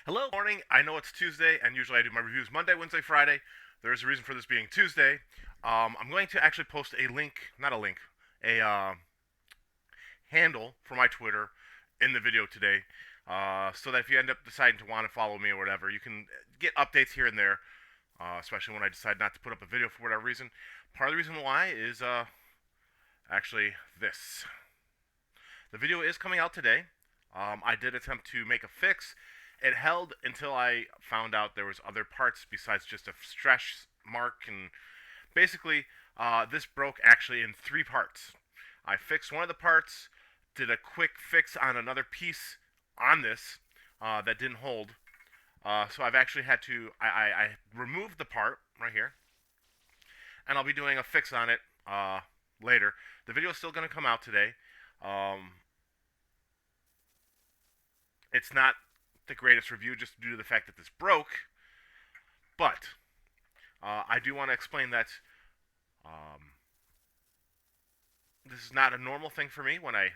Hello. Morning. I know it's Tuesday, and usually I do my reviews Monday, Wednesday, Friday. There is a reason for this being Tuesday. I'm going to actually post a link, not a link, a handle for my Twitter in the video today, so that if you end up deciding to want to follow me or whatever, you can get updates here and there. Especially when I decide not to put up a video for whatever reason. Part of the reason why is actually this. The video is coming out today. I did attempt to make a fix. It held until I found out there was other parts besides just a stretch mark, and basically, this broke actually in three parts. I fixed one of the parts, did a quick fix on another piece on this that didn't hold. So I've actually had to I removed the part right here, and I'll be doing a fix on it later. The video is still going to come out today. Um, it's not the greatest review just due to the fact that this broke, but I do want to explain that um, this is not a normal thing for me when I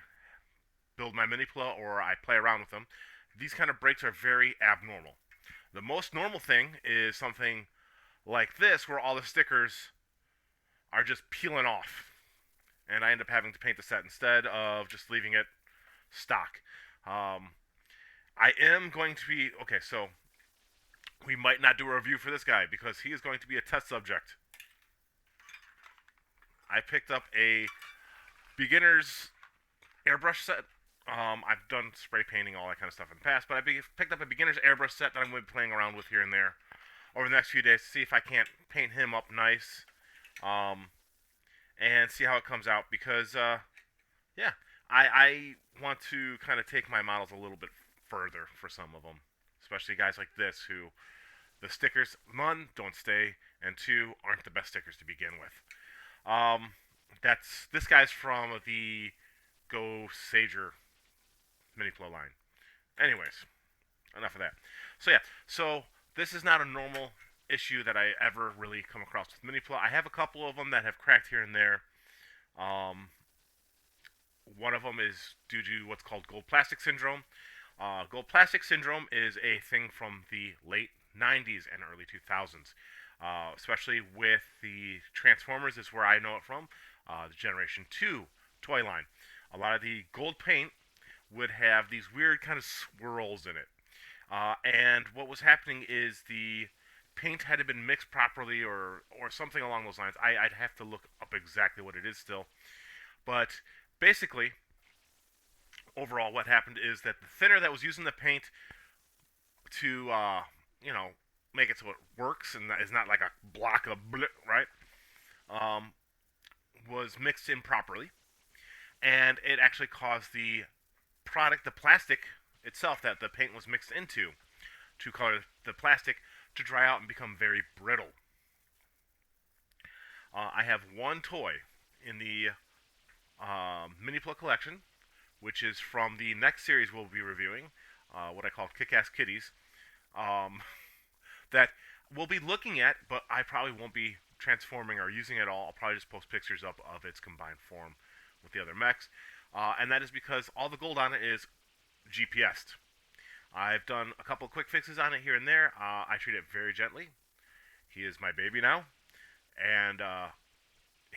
build my Minipla or I play around with them. These kind of breaks are very abnormal. The most normal thing is something like this, where all the stickers are just peeling off, and I end up having to paint the set instead of just leaving it stock. I am going to be okay. So we might not do a review for this guy because he is going to be a test subject. I picked up a beginner's airbrush set. I've done spray painting, all that kind of stuff in the past, but I picked up a beginner's airbrush set that I'm going to be playing around with here and there over the next few days to see if I can't paint him up nice, and see how it comes out. Because, yeah, I want to kind of take my models a little bit further for some of them, especially guys like this who the stickers, one, don't stay, and two, aren't the best stickers to begin with. This guy's from the Go Sager Minipla line. Anyways, enough of that. So yeah, so this is not a normal issue that I ever really come across with Minipla. I have a couple of them that have cracked here and there. Um, One of them is due to what's called gold plastic syndrome. Gold plastic syndrome is a thing from the late 90s and early 2000s, especially with the Transformers is where I know it from, the Generation 2 toy line. A lot of the gold paint would have these weird kind of swirls in it. And what was happening is the paint had been mixed properly or something along those lines. I'd have to look up exactly what it is still. But basically, overall, what happened is that the thinner that was used in the paint to, make it so it works and is not like a block of blip, right? Um, was mixed improperly, and it actually caused the product, the plastic itself that the paint was mixed into, to color the plastic to dry out and become very brittle. I have one toy in the Minipla collection, which is from the next series we'll be reviewing, what I call Kick-Ass Kitties, um, that we'll be looking at, but I probably won't be transforming or using it all. I'll probably just post pictures up of its combined form with the other mechs, and that is because all the gold on it is GPS'd. I've done a couple quick fixes on it here and there. I treat it very gently. He is my baby now, and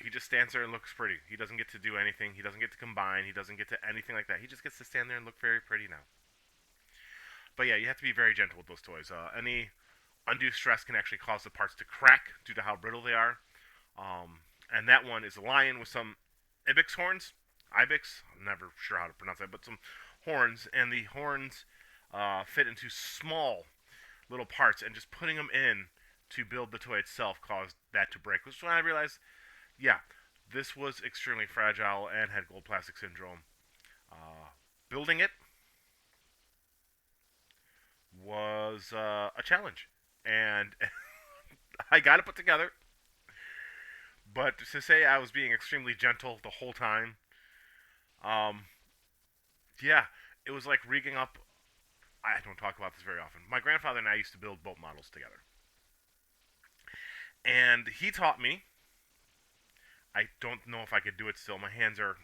he just stands there and looks pretty. He doesn't get to do anything. He doesn't get to combine. He doesn't get to anything like that. He just gets to stand there and look very pretty now. But yeah, you have to be very gentle with those toys. Any undue stress can actually cause the parts to crack due to how brittle they are. And that one is a lion with some ibex horns. Ibex, I'm never sure how to pronounce that, but some horns. And the horns fit into small little parts, and just putting them in to build the toy itself caused that to break. Which is when I realized, yeah, this was extremely fragile and had gold plastic syndrome. Building it was a challenge, and I got it put together. But to say I was being extremely gentle the whole time, um, yeah, it was like rigging up. I don't talk about this very often. My grandfather and I used to build boat models together, and he taught me. I don't know if I could do it still. My hands are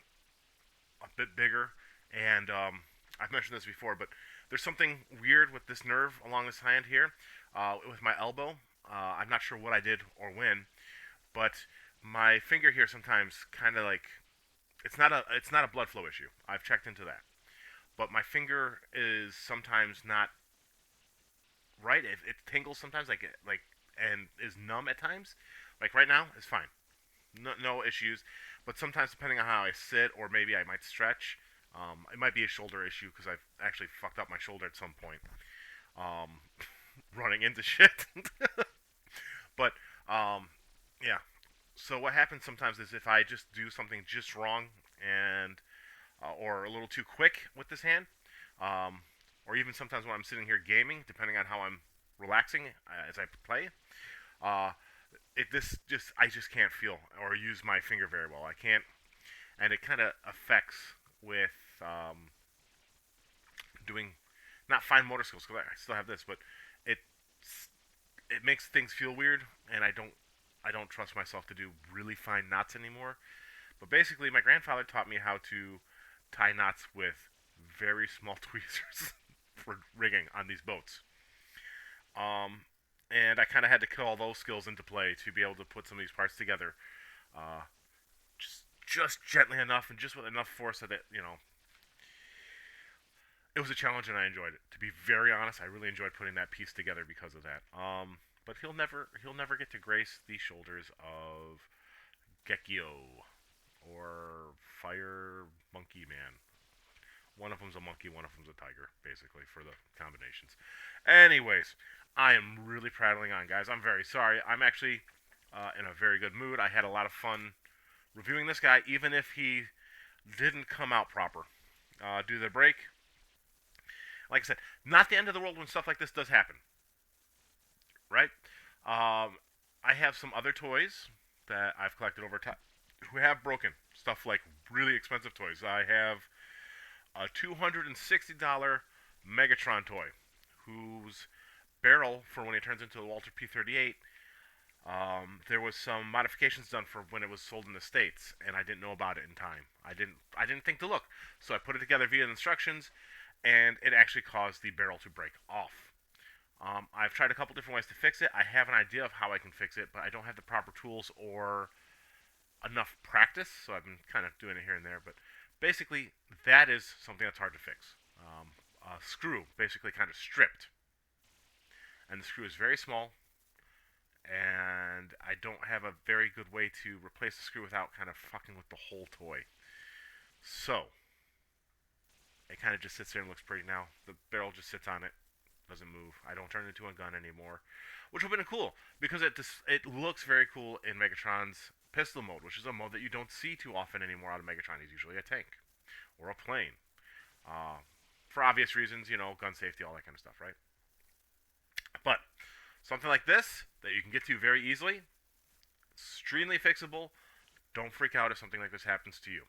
a bit bigger, and I've mentioned this before, but There's something weird with this nerve along this hand here, with my elbow. I'm not sure what I did or when, but my finger here sometimes kind of like it's not a blood flow issue. I've checked into that, but my finger is sometimes not right. It tingles sometimes, and is numb at times. Like right now, it's fine, no issues. But sometimes, depending on how I sit, or maybe I might stretch, it might be a shoulder issue because I've actually fucked up my shoulder at some point, um, running into shit. But yeah. So what happens sometimes is if I just do something just wrong and or a little too quick with this hand, um, or even sometimes when I'm sitting here gaming, depending on how I'm relaxing as I play, uh, this just I just can't feel or use my finger very well. I can't, and it kind of affects with doing not fine motor skills because I still have this, but it it makes things feel weird, and I don't trust myself to do really fine knots anymore. But basically, my grandfather taught me how to tie knots with very small tweezers for rigging on these boats. Um, and I kind of had to call those skills into play to be able to put some of these parts together, uh, just gently enough and just with enough force that it was a challenge and I enjoyed it. To be very honest, I really enjoyed putting that piece together because of that. But he'll never get to grace the shoulders of Gekio or Fire Monkey Man. One of them's a monkey, one of them's a tiger, basically, for the combinations. Anyways, I am really prattling on, guys. I'm very sorry. I'm actually in a very good mood. I had a lot of fun reviewing this guy, even if he didn't come out proper. Due to the break, like I said, not the end of the world when stuff like this does happen, right? I have some other toys that I've collected over time who have broken stuff like really expensive toys. I have a $260 Megatron toy whose barrel for when it turns into a Walter P-38. There was some modifications done for when it was sold in the states, and I didn't know about it in time. I didn't think to look, so I put it together via instructions, and it actually caused the barrel to break off. I've tried a couple different ways to fix it. I have an idea of how I can fix it, but I don't have the proper tools or enough practice, so I've been kind of doing it here and there. But basically, that is something that's hard to fix. A screw basically kind of stripped, and the screw is very small, and I don't have a very good way to replace the screw without kind of fucking with the whole toy. So, it kind of just sits there and looks pretty now. The barrel just sits on it, doesn't move. I don't turn it into a gun anymore, which would have been cool because it looks very cool in Megatron's pistol mode, which is a mode that you don't see too often anymore out of Megatron. He's usually a tank or a plane, for obvious reasons, gun safety, all that kind of stuff, right? But something like this that you can get to very easily, extremely fixable. Don't freak out if something like this happens to you.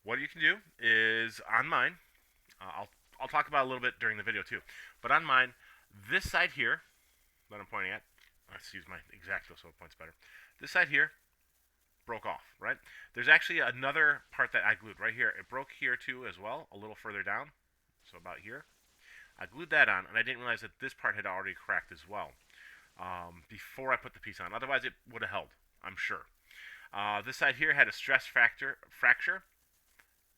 What you can do is on mine. I'll talk about it a little bit during the video too. But on mine, this side here that I'm pointing at, let's use my exacto so it points better. This side here broke off, right? There's actually another part that I glued right here. It broke here too as well, a little further down, so about here. I glued that on, and I didn't realize that this part had already cracked as well before I put the piece on. Otherwise, it would have held, I'm sure. This side here had a stress fracture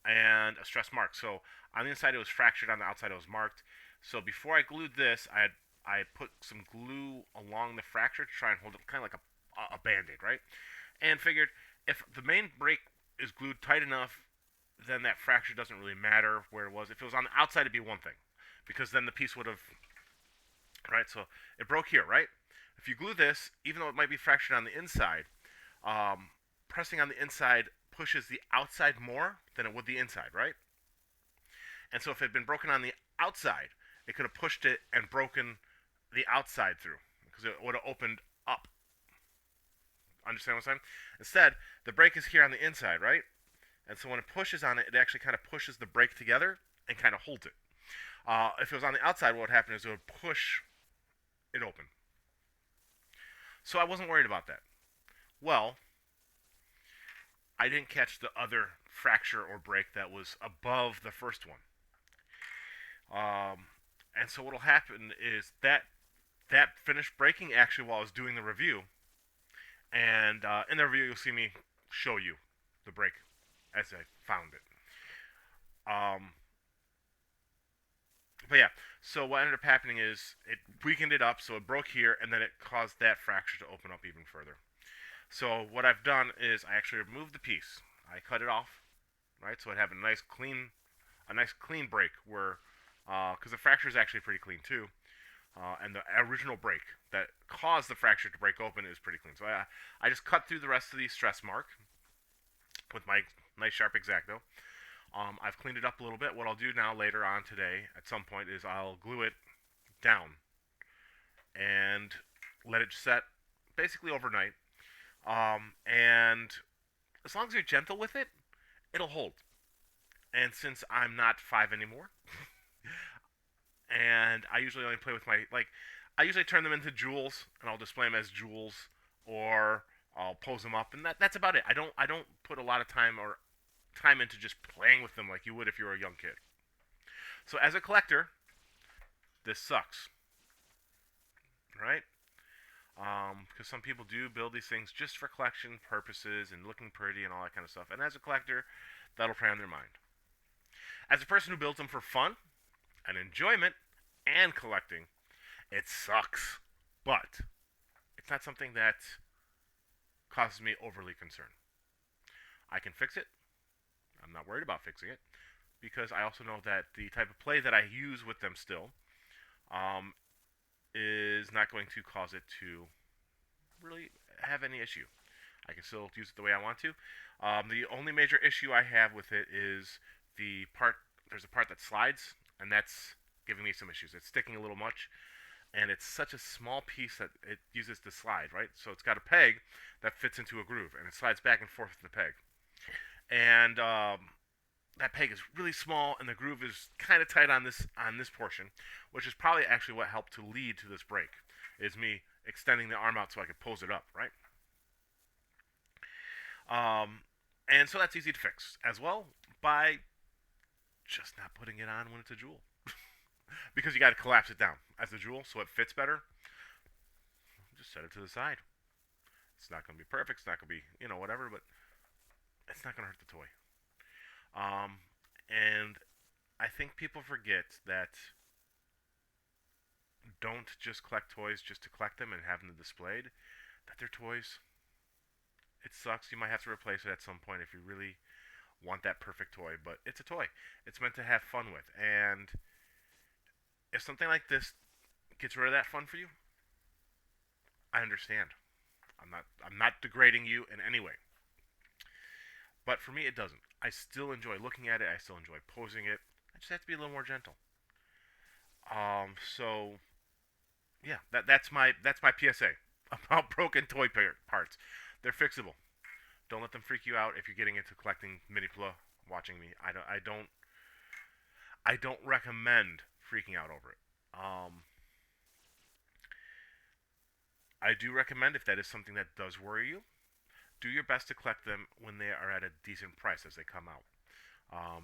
and a stress mark. So on the inside it was fractured, on the outside it was marked. So before I glued this, I put some glue along the fracture to try and hold it kind of like a band-aid, right? And figured if the main brake is glued tight enough, then that fracture doesn't really matter where it was. If it was on the outside, it'd be one thing, because then the piece would have, right? So it broke here, right? If you glue this, even though it might be fractured on the inside, pressing on the inside pushes the outside more than it would the inside, right? And so if it had been broken on the outside, it could have pushed it and broken the outside through, because it would have opened up. Understand what I'm saying? Instead, the brake is here on the inside, right? And so when it pushes on it, it actually kind of pushes the brake together and kind of holds it. If it was on the outside, what would happen is it would push it open. So I wasn't worried about that. Well, I didn't catch the other fracture or break that was above the first one. And so what'll happen is that finished breaking actually while I was doing the review, and in the review you'll see me show you the break as I found it. Um, but yeah, so what ended up happening is it weakened it up, so it broke here, and then it caused that fracture to open up even further. So what I've done is I actually removed the piece. I cut it off, right? So it had a nice clean break where, because the fracture is actually pretty clean too, and the original break that caused the fracture to break open is pretty clean. So I just cut through the rest of the stress mark with my nice sharp X-Acto. I've cleaned it up a little bit. What I'll do now later on today at some point is I'll glue it down and let it set basically overnight. And as long as you're gentle with it, it'll hold. And since I'm not 5 anymore, and I usually only play with I usually turn them into jewels, and I'll display them as jewels, or I'll pose them up, and that's about it. I don't put a lot of time into just playing with them like you would if you were a young kid. So as a collector, this sucks, right? Because some people do build these things just for collection purposes and looking pretty and all that kind of stuff. And as a collector, that'll prey on their mind. As a person who builds them for fun and enjoyment and collecting, it sucks. But it's not something that causes me overly concern. I can fix it. I'm not worried about fixing it because I also know that the type of play that I use with them still um, is not going to cause it to really have any issue. I can still use it the way I want to. The only major issue I have with it is the part. There's a part that slides, and that's giving me some issues. It's sticking a little much, and it's such a small piece that it uses to slide, right? So it's got a peg that fits into a groove, and it slides back and forth with the peg. And that peg is really small, and the groove is kind of tight on this portion, which is probably actually what helped to lead to this break. Is me extending the arm out so I could pose it up, right? And so that's easy to fix as well by just not putting it on when it's a jewel, because you got to collapse it down as a jewel so it fits better. Just set it to the side. It's not going to be perfect. It's not going to be whatever, but it's not going to hurt the toy. And I think people forget that don't just collect toys just to collect them and have them displayed. That they're toys. It sucks. You might have to replace it at some point if you really want that perfect toy, but it's a toy. It's meant to have fun with. And if something like this gets rid of that fun for you, I understand. I'm not degrading you in any way. But for me it doesn't. I still enjoy looking at it. I still enjoy posing it. I just have to be a little more gentle. So yeah, that's my PSA about broken toy parts. They're fixable. Don't let them freak you out if you're getting into collecting Minipla. Watching me, I don't recommend freaking out over it. I do recommend if that is something that does worry you, do your best to collect them when they are at a decent price as they come out.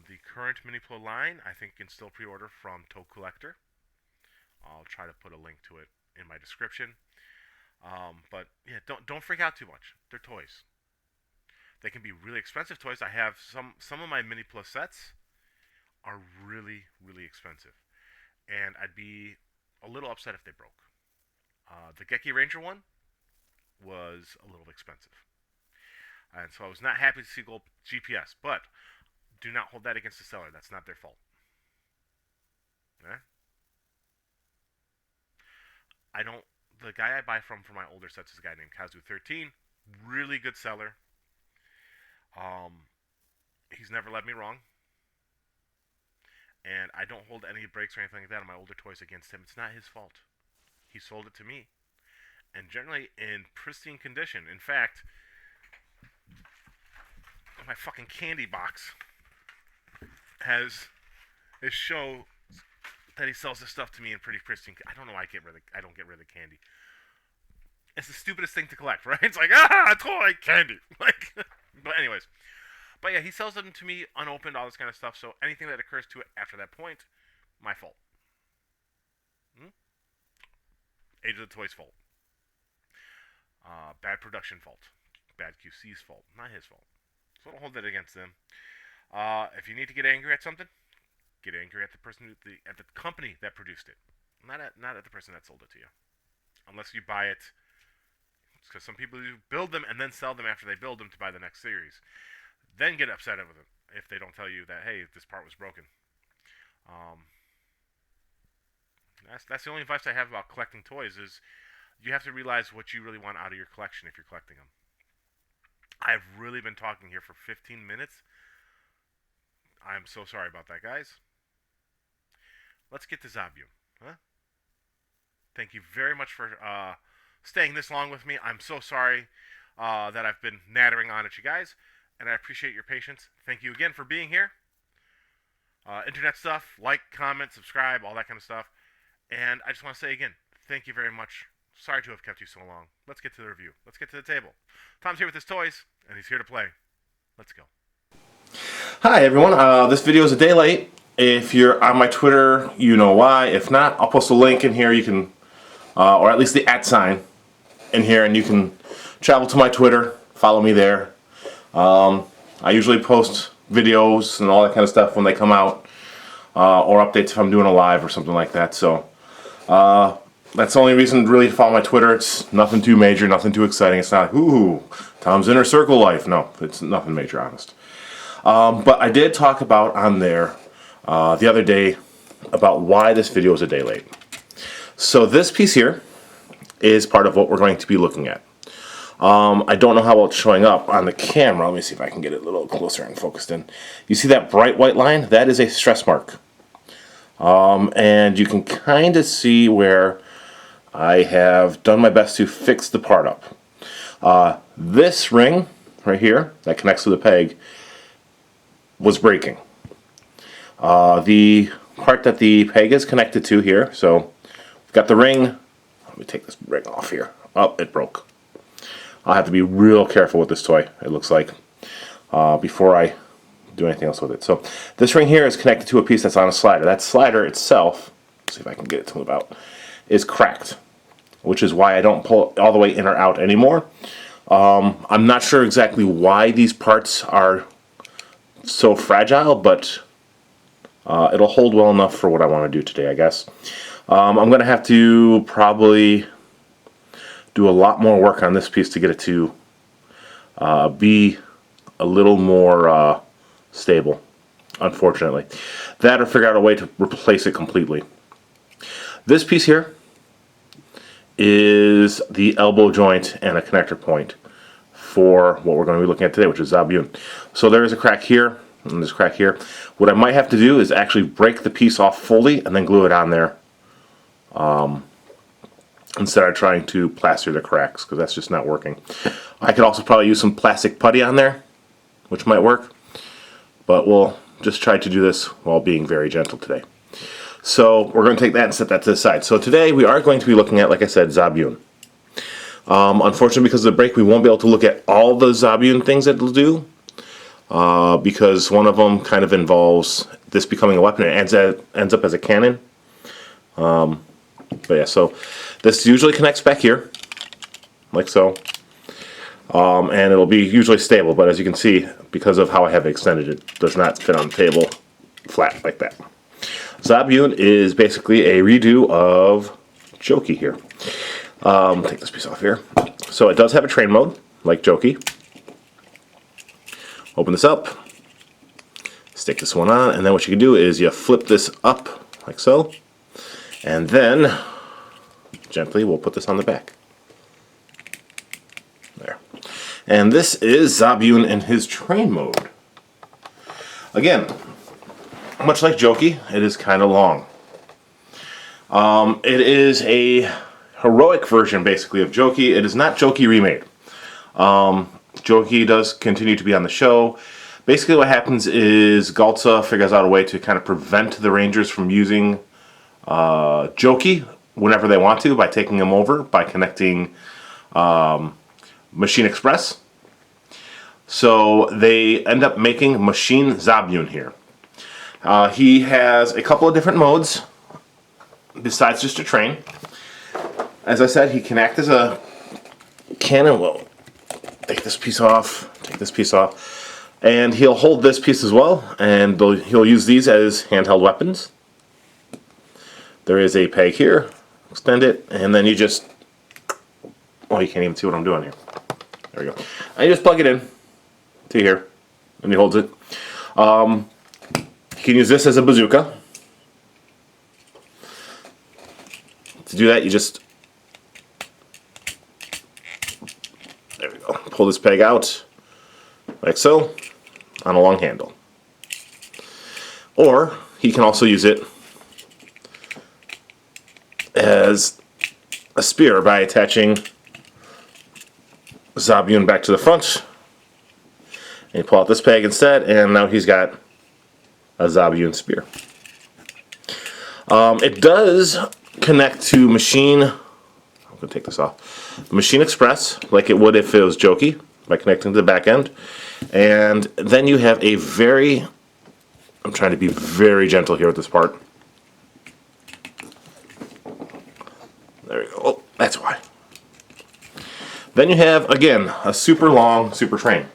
The current Minipla line, I think, you can still pre-order from Toe Collector. I'll try to put a link to it in my description. But yeah, don't freak out too much. They're toys. They can be really expensive toys. I have some of my Minipla sets are really really expensive, and I'd be a little upset if they broke. The Geki Ranger one was a little expensive, and so I was not happy to see gold GPS. But do not hold that against the seller. That's not their fault. Okay? I don't. The guy I buy from for my older sets is a guy named Kazu13. Really good seller. He's never led me wrong, and I don't hold any breaks or anything like that on my older toys against him. It's not his fault. He sold it to me, and generally in pristine condition. In fact, my fucking candy box has his show that he sells this stuff to me in pretty pristine. I don't know why I don't get rid of the candy. It's the stupidest thing to collect, right? It's like toy candy, like. But anyways, but yeah, he sells them to me unopened, all this kind of stuff. So anything that occurs to it after that point, My fault. Age of the Toys fault. Bad production fault. Bad QC's fault. Not his fault. So don't hold that against them. If you need to get angry at something, get angry at the person, at the company that produced it, not at the person that sold it to you. Unless you buy it, because some people build them and then sell them after they build them to buy the next series. Then get upset with them if they don't tell you that, hey, this part was broken. That's the only advice I have about collecting toys is you have to realize what you really want out of your collection if you're collecting them. I've really been talking here for 15 minutes. I'm so sorry about that, guys. Let's get to Zabyun. Huh? Thank you very much for staying this long with me. I'm so sorry that I've been nattering on at you guys, and I appreciate your patience. Thank you again for being here. Internet stuff, like, comment, subscribe, all that kind of stuff. And I just want to say again, thank you very much. Sorry to have kept you so long. Let's get to the review. Let's get to the table. Tom's here with his toys, and he's here to play. Let's go. Hi everyone, this video is a day late. If you're on my Twitter, you know why. If not, I'll post a link in here. You can, or at least the @ in here, and you can travel to my Twitter, follow me there. I usually post videos and all that kind of stuff when they come out, or updates if I'm doing a live or something like that. So that's the only reason really to follow my Twitter. It's nothing too major, nothing too exciting. It's not like, ooh, Tom's Inner Circle life. No, it's nothing major, honest. But I did talk about on there the other day about why this video is a day late. So this piece here is part of what we're going to be looking at. I don't know how well it's showing up on the camera. Let me see if I can get it a little closer and focused in. You see that bright white line? That is a stress mark. And you can kind of see where I have done my best to fix the part up. This ring right here that connects to the peg was breaking. The part that the peg is connected to here, so we've got the ring. Let me take this ring off here. Oh, it broke. I'll have to be real careful with this toy, it looks like, before I do anything else with it. So this ring here is connected to a piece that's on a slider. That slider itself, let's see if I can get it to move out, is cracked, which is why I don't pull it all the way in or out anymore. I'm not sure exactly why these parts are so fragile, but it'll hold well enough for what I want to do today, I guess. I'm going to have to probably do a lot more work on this piece to get it to be a little more stable, unfortunately. That or figure out a way to replace it completely. This piece here is the elbow joint and a connector point for what we're going to be looking at today, which is Zabyun. So there is a crack here, and there's a crack here. What I might have to do is actually break the piece off fully and then glue it on there, instead of trying to plaster the cracks, because that's just not working. I could also probably use some plastic putty on there, which might work, but we'll just try to do this while being very gentle today. So we're going to take that and set that to the side. So today we are going to be looking at, like I said, Zabyun. Unfortunately, because of the break, we won't be able to look at all the Zabyun things that it'll do, because one of them kind of involves this becoming a weapon. It ends up as a cannon. But yeah, so this usually connects back here, like so, and it'll be usually stable, but as you can see, because of how I have extended it, does not fit on the table flat like that. Zabyun is basically a redo of Jokey here. Take this piece off here. So it does have a train mode, like Jokey. Open this up, stick this one on, and then what you can do is you flip this up, like so, and then gently we'll put this on the back. There. And this is Zabyun in his train mode. Again, much like Jokey, it is kind of long. It is a heroic version, basically, of Jokey. It is not Jokey remade. Jokey does continue to be on the show. Basically what happens is Galza figures out a way to kind of prevent the Rangers from using Jokey whenever they want to by taking him over, by connecting Machine Express. So they end up making Machine Zabyun here. He has a couple of different modes besides just a train. As I said, he can act as a cannon. Well, take this piece off, take this piece off, and he'll hold this piece as well, and he'll use these as handheld weapons. There is a peg here, extend it, and then you just, oh, you can't even see what I'm doing here. There we go. And you just plug it in to here, and he holds it. You can use this as a bazooka. To do that, you just, there we go, pull this peg out, like so, on a long handle. Or, he can also use it as a spear by attaching Zabyun back to the front. And you pull out this peg instead, and now he's got a Zabyun spear. It does connect to Machine. I'm going to take this off. Machine Express, like it would if it was Jokey, by connecting to the back end. And then you have a very, I'm trying to be very gentle here with this part. There we go. Oh, that's why. Then you have, again, a super long super train.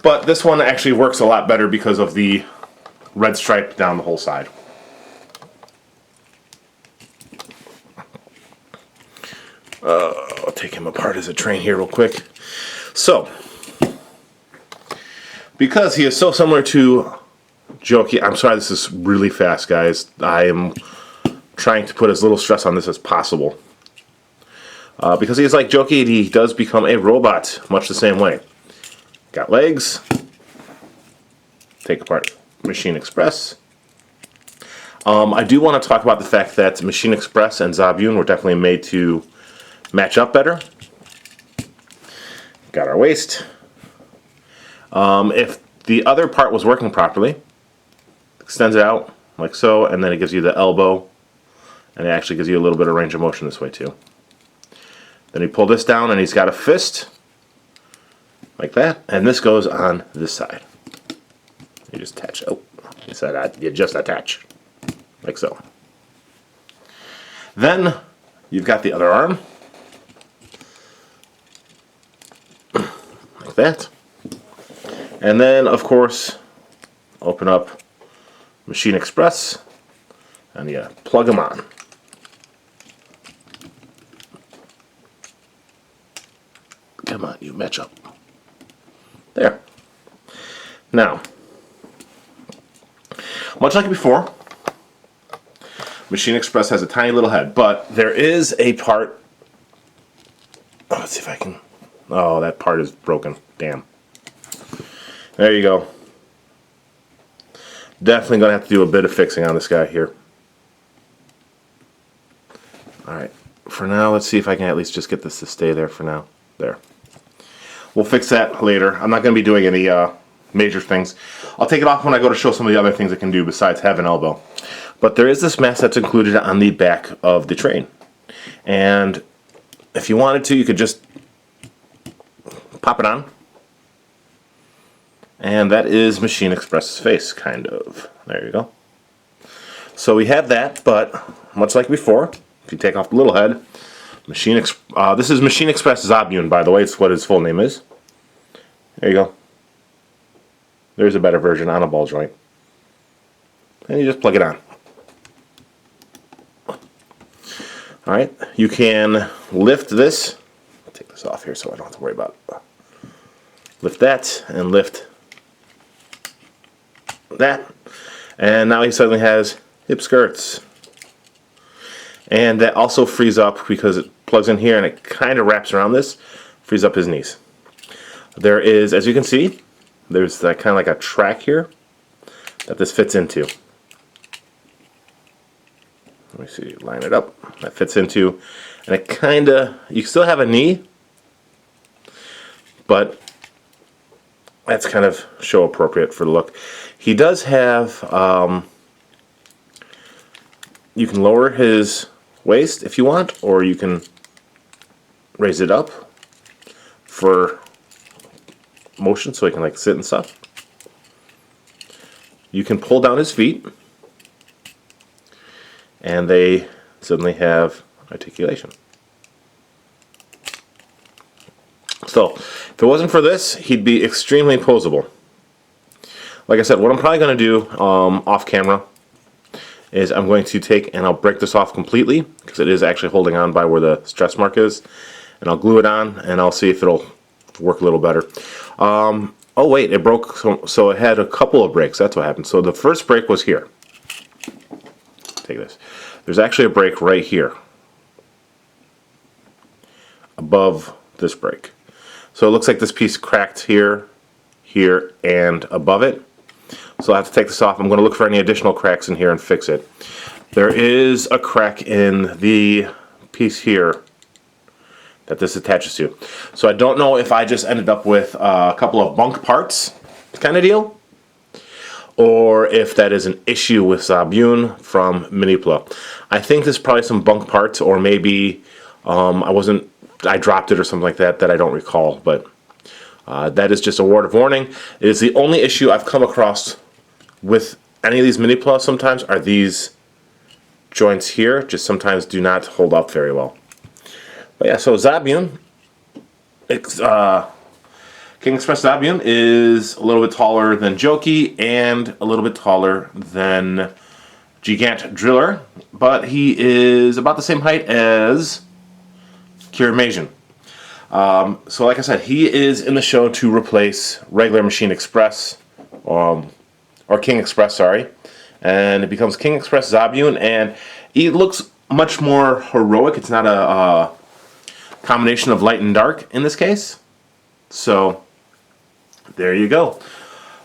But this one actually works a lot better because of the red stripe down the whole side. I'll take him apart as a train here real quick. So, because he is so similar to Jokey, I'm sorry this is really fast, guys. I am trying to put as little stress on this as possible. Because he is like Jokey, he does become a robot, much the same way. Got legs. Take apart Machine Express. I do want to talk about the fact that Machine Express and Zabyun were definitely made to match up better. Got our waist. If the other part was working properly, extends it out like so, and then it gives you the elbow, and it actually gives you a little bit of range of motion this way too. Then you pull this down, and he's got a fist like that, and this goes on this side. You just attach. Oh, he said you just attach, like so. Then you've got the other arm, like that. And then, of course, open up Machine Express, and you plug them on. Come on, you match up. There. Now, much like before, Machine Express has a tiny little head, but there is a part. Oh, let's see if I can. Oh, that part is broken. Damn. There you go. Definitely going to have to do a bit of fixing on this guy here. Alright. For now, let's see if I can at least just get this to stay there for now. There. We'll fix that later. I'm not going to be doing any major things. I'll take it off when I go to show some of the other things it can do besides have an elbow. But there is this mask that's included on the back of the train. And if you wanted to, you could just pop it on. And that is Machine Express's face, kind of. There you go. So we have that, but much like before, if you take off the little head, this is Machine Express Zabyun, by the way. It's what his full name is. There you go. There's a better version on a ball joint. And you just plug it on. Alright, you can lift this. I'll take this off here so I don't have to worry about it. Lift that and lift that. And now he suddenly has hip skirts. And that also frees up because it plugs in here and it kind of wraps around this, frees up his knees. There is, as you can see, there's that kind of like a track here that this fits into. Let me see, line it up. That fits into, and it kind of, you still have a knee, but that's kind of show appropriate for the look. He does have, you can lower his waist if you want, or you can raise it up for motion so he can like sit and stuff. you can pull down his feet, and they suddenly have articulation. So, if it wasn't for this, he'd be extremely posable. Like I said, what I'm probably going to do off camera is I'm going to take and I'll break this off completely, because it is actually holding on by where the stretch mark is, and I'll glue it on, and I'll see if it'll work a little better. Oh wait, it broke, so it had a couple of breaks. That's what happened. So the first break was here. Take this. There's actually a break right here, above this break. So it looks like this piece cracked here, here, and above it. So I have to take this off. I'm going to look for any additional cracks in here and fix it. There is a crack in the piece here that this attaches to. So I don't know if I just ended up with a couple of bunk parts kind of deal, or if that is an issue with Zabyun from Minipla. I think there's probably some bunk parts, or maybe I dropped it or something like that I don't recall, but that is just a word of warning. It is the only issue I've come across with any of these Minipla sometimes are these joints here, just sometimes do not hold up very well. But yeah, so Zabyun, King Express Zabyun is a little bit taller than Joki and a little bit taller than Gigant Driller, but he is about the same height as Kiramager. So like I said, he is in the show to replace regular Machine Express, or King Express, sorry, and it becomes King Express Zabyun, and he looks much more heroic. It's not a combination of light and dark in this case. So there you go.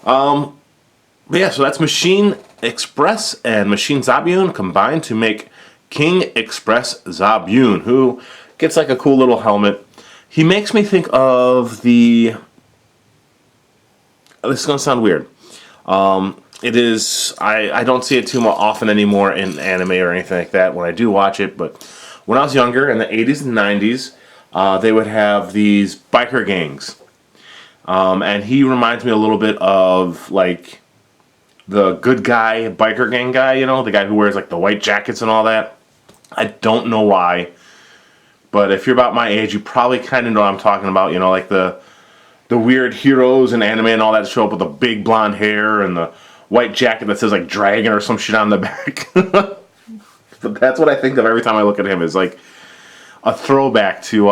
But yeah, so that's Machine Express and Machine Zabyun combined to make King Express Zabyun, who gets like a cool little helmet. He makes me think of the... This is going to sound weird. It is... I don't see it too often anymore in anime or anything like that when I do watch it, but when I was younger, in the 80s and 90s, they would have these biker gangs. And he reminds me a little bit of, like, the good guy biker gang guy, you know? The guy who wears, like, the white jackets and all that. I don't know why. But if you're about my age, you probably kind of know what I'm talking about. You know, like the weird heroes in anime and all that show up with the big blonde hair and the white jacket that says, like, dragon or some shit on the back. But that's what I think of every time I look at him, is like a throwback to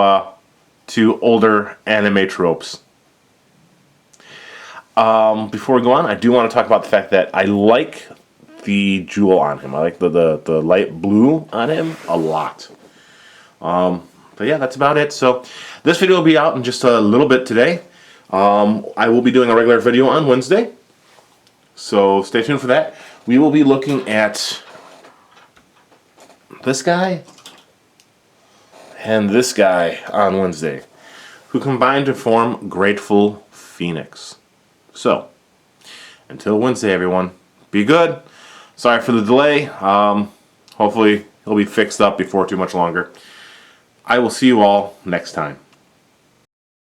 older anime tropes. Before we go on, I do want to talk about the fact that I like the jewel on him. I like the light blue on him a lot. But yeah, that's about it. So this video will be out in just a little bit today. I will be doing a regular video on Wednesday, so stay tuned for that. We will be looking at this guy and this guy on Wednesday, who combine to form Grateful Phoenix. So, until Wednesday, everyone, be good. Sorry for the delay. Hopefully, he'll be fixed up before too much longer. I will see you all next time.